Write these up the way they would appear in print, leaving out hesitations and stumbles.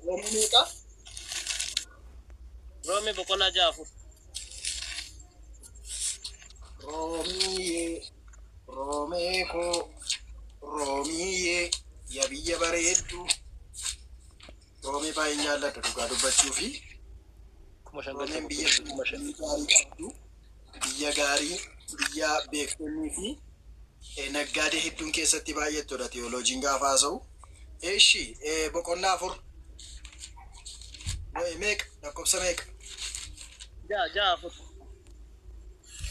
Roomika. Roome boqonnaa jaafur. Roomeko. Roomiye ya biyya bareeddu. Roomee baay'ee jaallata dhugaa dubbachuu fi Roomeen biyya gaarii biyya beekamtii fi naggaadee hedduun keessatti baay'ettudha teolojiin gaafa haasa'u. Eeshi boqonnaa 4 meeqa lakkoofsa meeqa? Jaafur.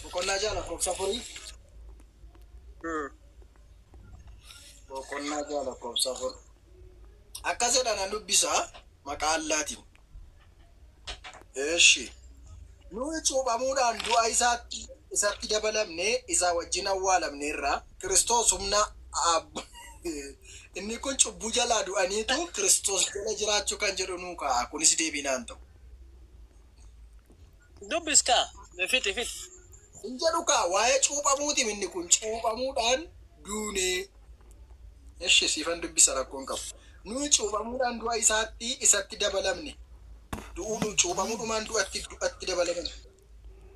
Boqonnaa 6 lakkoofsa 4. Boqonnaa 6 lakkoofsa 4. Akkasidhaan dubbisaa maqaa Allaatiin. Eeshi nuyi cuuphamuudhaan du'a isatti dabalamne isa wajjin awwaalamne irraa Kiristoos humna inni kun cubbuu jalaa du'aniitu Kiristoos jala jiraachuu kan jedhu nuu ka'a. Kunis deebinaan ta'u. Dubbiska fit. Hin jedhu kaa waa'ee cuuphamuuti inni kun cuuphamuudhaan duunee. Eeshi siifan dubbisa rakkoon qabu. Nuyi cuuphamuudhaan du'a isatti dabalamne. Du'uun cuuphamuudhumaan du'atti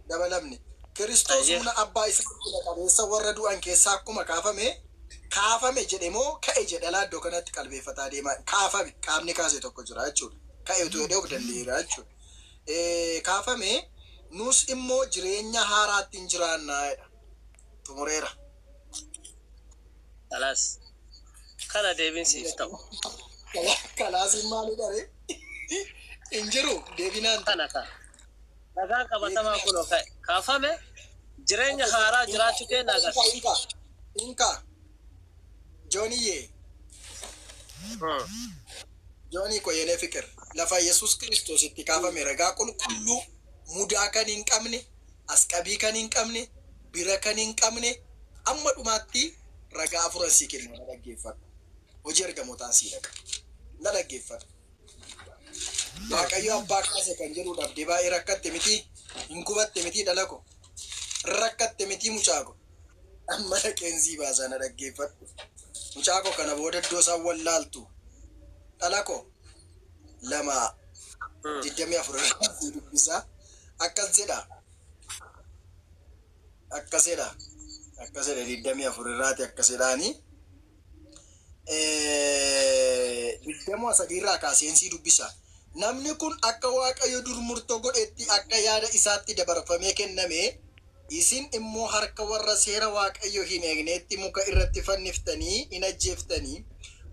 dabalamne. Kiristoos humna abbaa isaa qabeessa warra du'an keessaa akkuma kaafame jedhe moo ka'e jedha laaddoo kanatti qalbeeffataa deemaa. Kaafame qaamni kaase tokko jira jechuudha. Ka'e utuu jedhee of danda'eera jechuudha. Kaafame nus immoo jireenya haaraatti hin jiraannaa jedha. Xumureera. Kalaas. Kana deebinsiif ta'u. Kalaasiin maali dharee? Injiru deebinaan kana dhagaan qabatamaa kunoo ka'e kaafame jireenya haaraa jiraachuu keenya agarsiisa. Inka Jooniyee Joonii koyenee fikir lafa Yesuus Kiristoos itti kaafame ragaa qulqulluu mudaa kan hin qabne asqabii kan hin qabne bira kan hin qabne amma dhumaatti ragaa afuran sii kennu na dhaggeeffadhu. Hojii ergamootaan sii dhaqa na dhaggeeffadhu. Waaqayyo abbaa kaase kan jedhuudhaaf baay'ee rakkatte miti hin gubatte miti dhalako rakkatte miti mucaako amma dhaqeensii baasaa na dhaggeeffadhu. Mucaako kana booda iddoo isaan wallaaltu dhalako 2:24 dubbisaa akkas jedha 24 irraati akkasidhaani 23 irraa kaaseensi dubbisa. Namni kun akka Waaqayyo dur murtoo godhetti akka yaada isaatti dabarfamee kenname isin immoo harka warra seera Waaqayyo hin eegneetti muka irratti fanniftanii hin ajjeeftanii.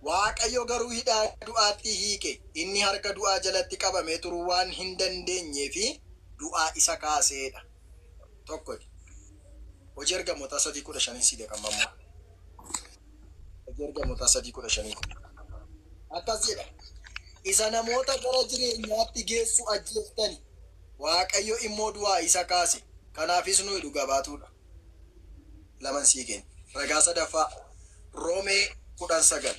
Waaqayyo garuu hidhaa du'aatti hiike inni harka du'aa jalatti qabamee turuu waan hin dandeenyee fi du'aa isa kaaseedha. Tokko hojii ergamootaa 3:15 si deeqamammoo. Hojii ergamootaa 3:15 akkas jedha. Isa namoota gara jireenyaatti geessu ajjeeftani. Waaqayyo immoo du'aa isa kaase. Kanaafis nuyi dhugaa baatuudha. Laman sii kenna. Ragaa sadaffaa Roomee 19.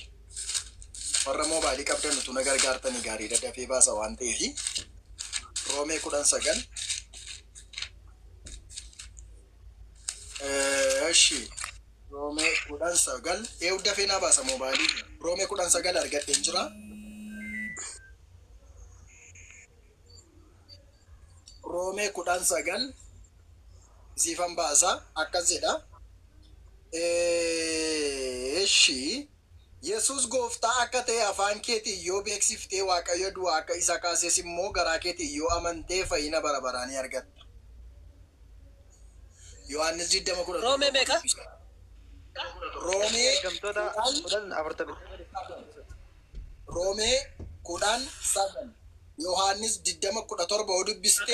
Warra moobaalii qabdan utuu na gargaartanii gaariidha dafee baasa waan ta'eef. Roomee 19. Eeshi. Roomee 19. Eewu dafee na baasa moobaalii. Roomee 19 argadheen jira. Roomee 19 siifan baasa akkas jedha. Eeshi Yesuus gooftaa akka ta'e afaan keetiin yoo beeksiftee Waaqayyo du'aa akka isa kaases immoo garaa keetiin yoo amantee fayyina bara baraa ni argatta. Yohaannis 20:10. Roomee meeqa? Roomee 19. Yohaannis 20:17 oo dubbiste.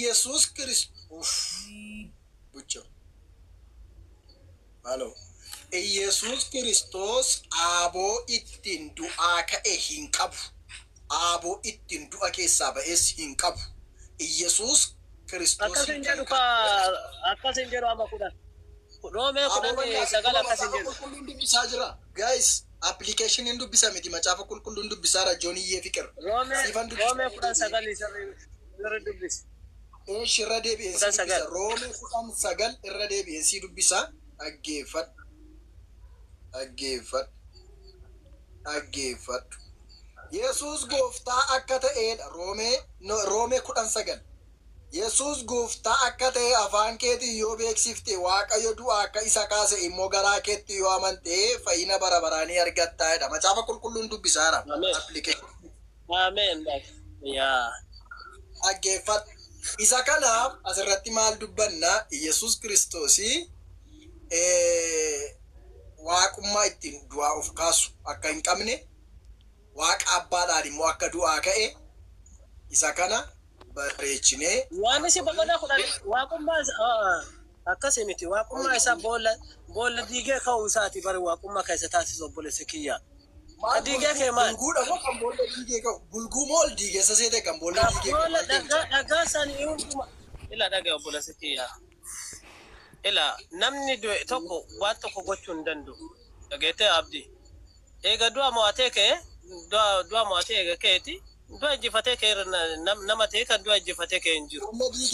Yesuus Kiristoos. Bucho. Halo. Yesuus Kiristoos aaboo ittiin du'aa ka'e hin qabu. Aaboo ittiin du'a keessaa ba'es hin qabu. Yesuus Kiristoos. Akkasin jedhu amma 10. Roomee 19 akkasin jedhu. Qulqulluun dubbisaa jira. Guys, application dubbisa miti macaafa qulqulluun dubbisaa rajooniyyee fikir. Roomee 19 irra dubbisa. Irra deebi'eensi dubbisa. Roomee 19 irra deebi'eensi dubbisa. Dhaggeeffadhu. Yesuus gooftaa akka ta'edha. Roomee 19. Yesuus gooftaa akka ta'e afaan keetiin yoo beeksifte Waaqayyo du'a akka isa kaase immoo garaa keetti yoo amante fayyina bara baraanii argattaadha. Macaafa qulqulluun dubbisaara. Ameen. Yaa. Dhaggeeffadhu. Isa kanaaf asirratti maal dubbanna? Yesuus Kiristoosii waaqummaa ittiin du'aa of kaasu akka hin qabne, waaqa abbaadhaan immoo akka du'aa ka'e isa kana bareechinee waan isi bagana kudhan waaqummaa akkasii miti waaqummaa isaa boolla diigee ka'uu isaati bari waaqummaa keessa taasisu obboleessa kiyya. Diigee kee maal? Bulguudha moo kan boolla diigee ka'u? Bulguu moo ol diigeessa seete kan boolla diigee ka'u? Dhagaa isaanii hunduma ila dhagaa obboleessa kiyya. Ila namni tokko waan tokko gochuu hin danda'u. Dhageetee abdii. Eega du'a mo'atee ka'e du'a mo'atee eega ka'eeti. Du'a injifatee ka'e nama ta'e kan du'a injifatee ka'e hin jiru.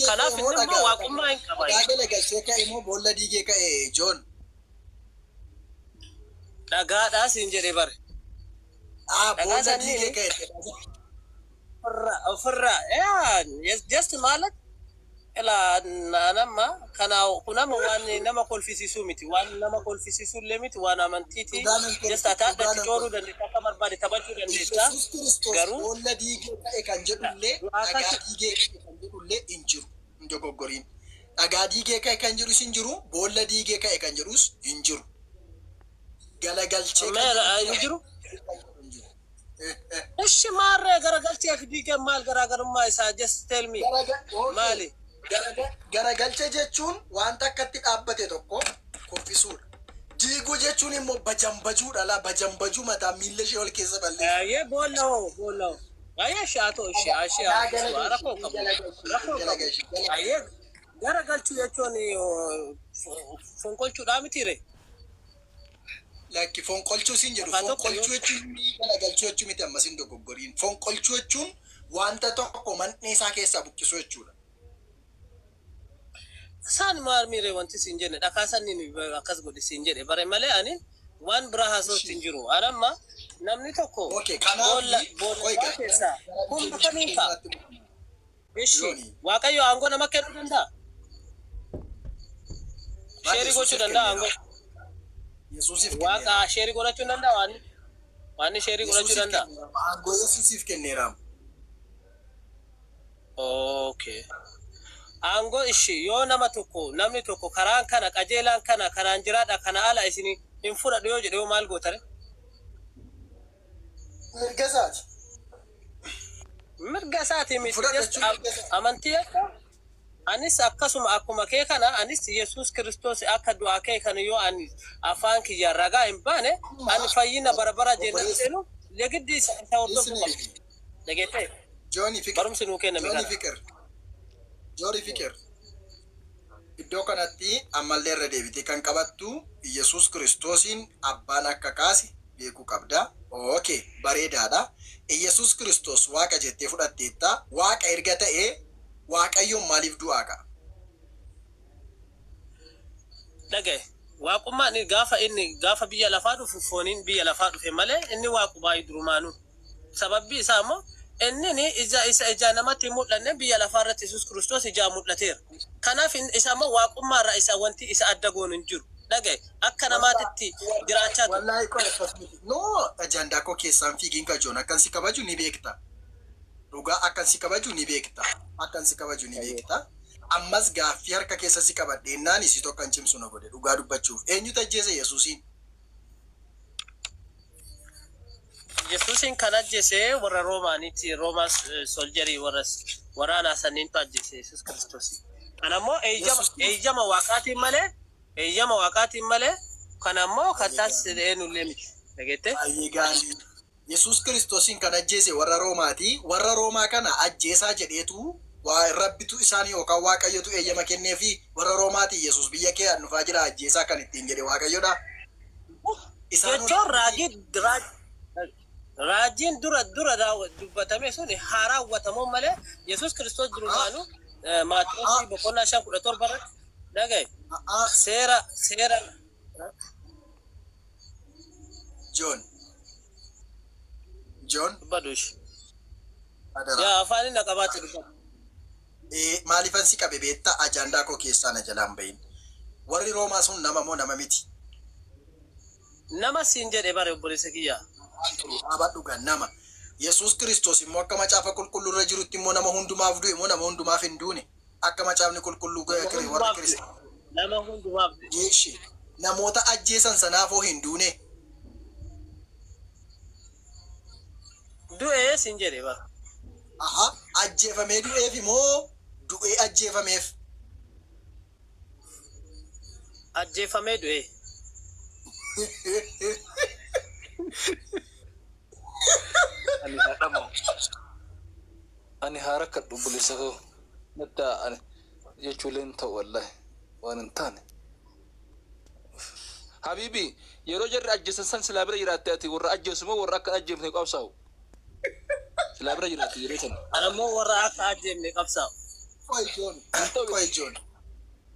Kanaaf inni immoo waaqummaa hin qaban. Dhagaa galchee ka'e moo boolla diigee ka'e Joon? Dhagaadhaa siin jedhee bare. Boolla diigee ka'e. Ofirraa just maalat ila nama kana kunama waan nama kolfisiisuu miti waan nama kolfisiisuu illee miti waan amantiiti just ataadha cooruu dandeessa akka barbaade taphachuu dandeessa garuu boolla diigee ka'e kan jedhullee dhagaa diigee ka'e kan jedhullee hin jiru hin dogoggoriin. Dhagaa diigee ka'e kan jedhus hin jiru, boolla diigee ka'e kan jedhus hin jiru. Galagalchee hin jiru. Ishi maarree garagalchee fi diigee maal garaagarummaa isaa just tell me maali? Garagalchee jechuun wanta akkatti dhaabbate tokko kuffisuudha. Diiguu jechuun immoo bajambajuudha la bajambajuu mataa miilla ishee ol keessa balleessu. Yee boolla. Ayee shaatoo ishee rakkoo qabu. Ayee garagalchuu jechuun fonqolchuudhaa mitiire. Lakki fonqolchuu siin jedhu fonqolchuu jechuun garagalchuu jechuun miti ammas hin dogoggoriin. Fonqolchuu jechuun wanta tokko man'ee isaa keessaa buqqisuu jechuudha. Saan maar mire wanti siin jedhe dhakaasan ni akkas godhi siin jedhe bare malee ani waan biraa haasootti hin jiru. Anamma namni tokko boolla keessa kun kamiin ta'a? Ishi Waaqayyo aangoo nama kennuu danda'a? Sheerii gochuu danda'a aangoo? Waaqa sheerii godhachuu danda'a waan sheerii godhachuu danda'a? Aangoo Yesuusiif kenneera. Okay. Aangoo ishi yoo namni tokko karaan kana qajeelaan kana kanaan jiraadha kana ala isin hin fudhadhu yoo jedhe maal gootare? Mirga isaati miti amantii akka anis akkasuma akkuma kee kana anis Yesuus Kiristoos akka du'aa kee kana yoo ani afaan kiyya ragaa hin baane ani fayyina bara jennaan seenu legiddi isa hordofu qabu. Dhageettee? Barumsi nuu kenname kana. Joori Fikir. Iddoo kanatti ammallee irra deebitee kan qabattu Yesuus Kiristoosiin abbaan akka kaase beekuu qabda. Okay, bareedaadha. Yesuus Kiristoos waaqa jettee fudhatteetta. Waaqa erga ta'ee Waaqayyoon maaliif du'aa ka'a? Dhagaye. Waaqummaan gaafa biyya lafaa dhufu fooniin biyya lafaa dhufe malee inni waaqumaa durumaanu. Sababbi isaa immoo inni ija namatti mul'anne biyya lafaa irratti Yesuus Kiristoos ijaa mul'ateera. Kanaaf isa immoo waaqummaa irraa isa wanti isa adda goonu hin jiru. Dhagaye akka namaatitti jiraachaa ture. Wallaahi no ajandaa koo keessaan fiigiin kajoon akkan si kabaju ni beekta. Dhugaa akkan si kabaju ni beekta. Akkan si kabaju ni beekta. Ammas gaaffii harka keessa si qabadheennaan isi tokkan cimsu na godhe dhugaa dubbachuuf. Eenyutu ajjeese Yesuusiin? Yesuusin kan ajjeese warra Roomaaniiti. Roomaas soljarii waraanaa saniintu ajjeese Yesuus Kiristoos. Kanammoo eeyyama waaqaatiin malee kanammoo kan taasise eenyullee miti. Dhageette? Baay'ee gaarii. Yesuus Kiristoosiin kan ajjeese warra Roomaati. Warra Roomaa kana ajjeesaa jedheetu rabbitu isaanii yookaan Waaqayyotu eeyyama kenneefi warra Roomaati Yesuus biyya kee dhufaa jira ajjeesaa kan ittiin jedhe Waaqayyodha. Jechuun raajiin dura dubbatame sun haa raawwatamu malee Yesuus Kiristoos durumaanu Maatiyoosi boqonnaa 5:17 irratti dhagaye seera John badush adara ya afani na qabate maalifan si qabe beetta ajandaa koo keessaa na jalaan bahin warri roomaa sun nama moo nama miti nama siin jedhe bare obboleessa kiyya abadhu nama Yesuus Kiristoos immoo akka macaafa qulqulluu irra jirutti immoo nama hundumaaf du'e immoo nama hundumaaf hin duune akka macaafni qulqulluu warra Kiristoos nama hundumaaf yeeshi namoota ajjeesan sanaafoo hin duune du'e siin jedhe bara aha ajjeefamee du'eef immoo du'ee ajjeefameef ajjeefamee du'e ani haraka dubbulisa ko nadda ani jechuuleen ta'u wallahi waan hin taane habibi yeroo jarri ajjeesan san silaa bira jiraatte ati warra ajjeesumoo warra akka ajjeefne qabsaa'u silaa bira jiraatte yeroo san anammoo warra akka ajjeefne qabsaa'u Koy John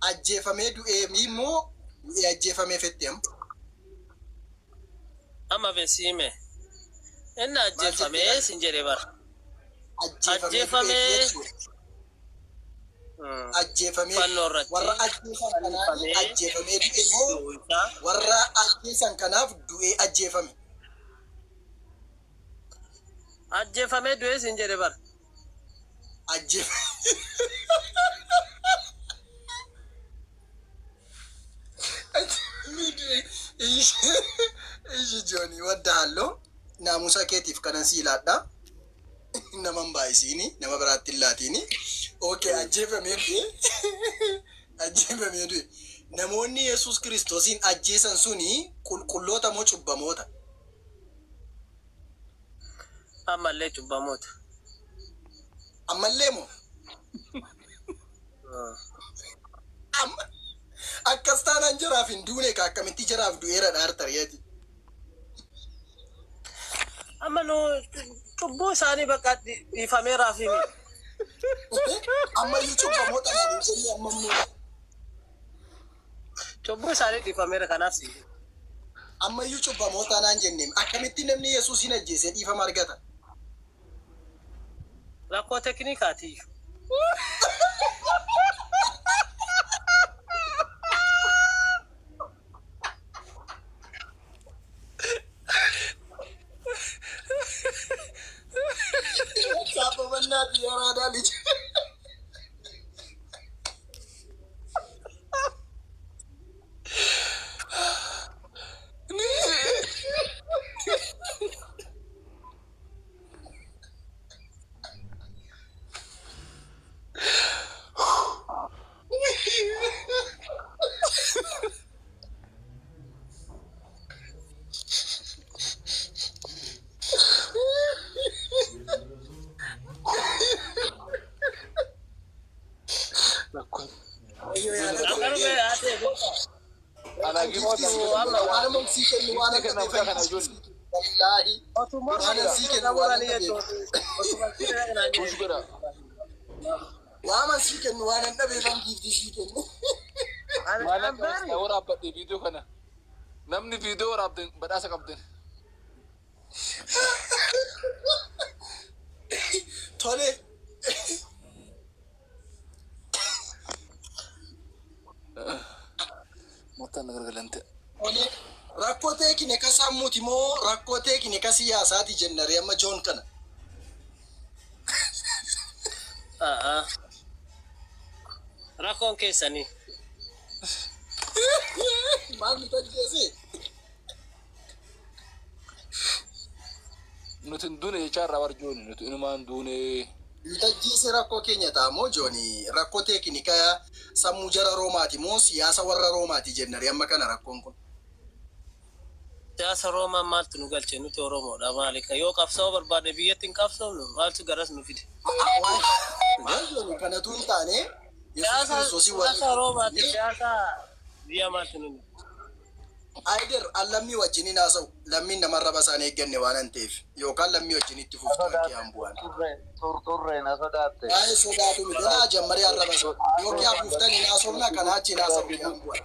ajjeefamee du'ee immoo du'ee ajjeefamee fetteem amma besime enna ajjeefamee siin jedhe bara ajjeefamee warra ajjeefamee du'e immoo warra ajjeesan kanaaf du'ee ajjeefamee du'e siin jedhe bara Ishi Johnny waddahallo naamusa keetiif kanan siilaadha naman baay'isiini nama biraatti illaatiini okay ajjeefamee du'e namoonni Yesuus Kiristoosiin ajjeesan suni qulqulloota moo cubbamoota ammallee cubbamoota ammallee moo akkas taanaan jaraaf hin duune ka akkamitti jaraaf du'eera dhaartariyeeti amma no cubbuu isaanii bakka dhiifameeraa fi ammayyuu cubbamoota naanii jennee ammammoo cubbuu isaanii dhiifameera kanaaf si ammayyuu cubbamoota naan jennee akkamitti namni Yesuusin ajjeesee dhiifama argata rakkoo tekniikaati Sapa benar dia ada di Waman siken wanan dabe ban gifti siken. Malam orang apa di video kana. Namni video orang apa badasa kapten. Tole. Mutan negara galante. Tole. Rakkote kine kasammuti mo rakkote kine kasiyaasaati jennare amma John kana. Rakkoon keessanii maal nu tajjeese nuti dune charra warjooni nuti inumaan dune nu tajjeese rakkoo keenya taamo Jooni rakkoo teeknikaa sammuu jara Roomaati moo siyaasa warra Roomaati jennare amma kana rakkoon kun siyaasa Roomaa maaltu nu galche nuti Oromoodha maalika yoo qabsoo barbaade biyyatti hin qabsoomnu maaltu garas nu fide maal Jooni kanatu hin taane siyaasa Roomaati siyaasa biyya maaltu nu Aider allamii wajjiniin haasa'u lammiin namarra basaan eegganne waan an ta'eef yookaan lammii wajjinitti fuftuu itti hambu'an. Turturreen asodaatte. Baay'ee sodaatu miti naa jammaree arraba isaa yookiin hafuuftanii naasofna kanaa achi naasa'u itti hambu'an.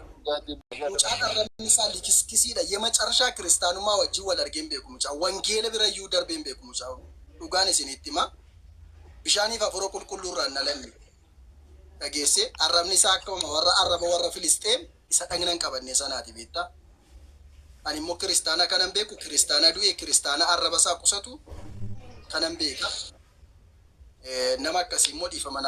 mucaa arrabni isaa likiskisiidha. የመጨረሻ ክርስቲያኑማ wajjin wal argeen beeku mucaa wangeela birayyuu darbeen beeku mucaa dhugaan isinitti hima bishaaniif afura qulqulluurraan nalanni dhageesse arrabni isaa akkuma warra arraba warra filisxeem isa dhagnan qabanne sanaati beektaa ani immoo kiristaana kanan beeku kiristaana du'e kiristaana arraba isaa qusatu kanan beeka nama akkasii immoo dhiifama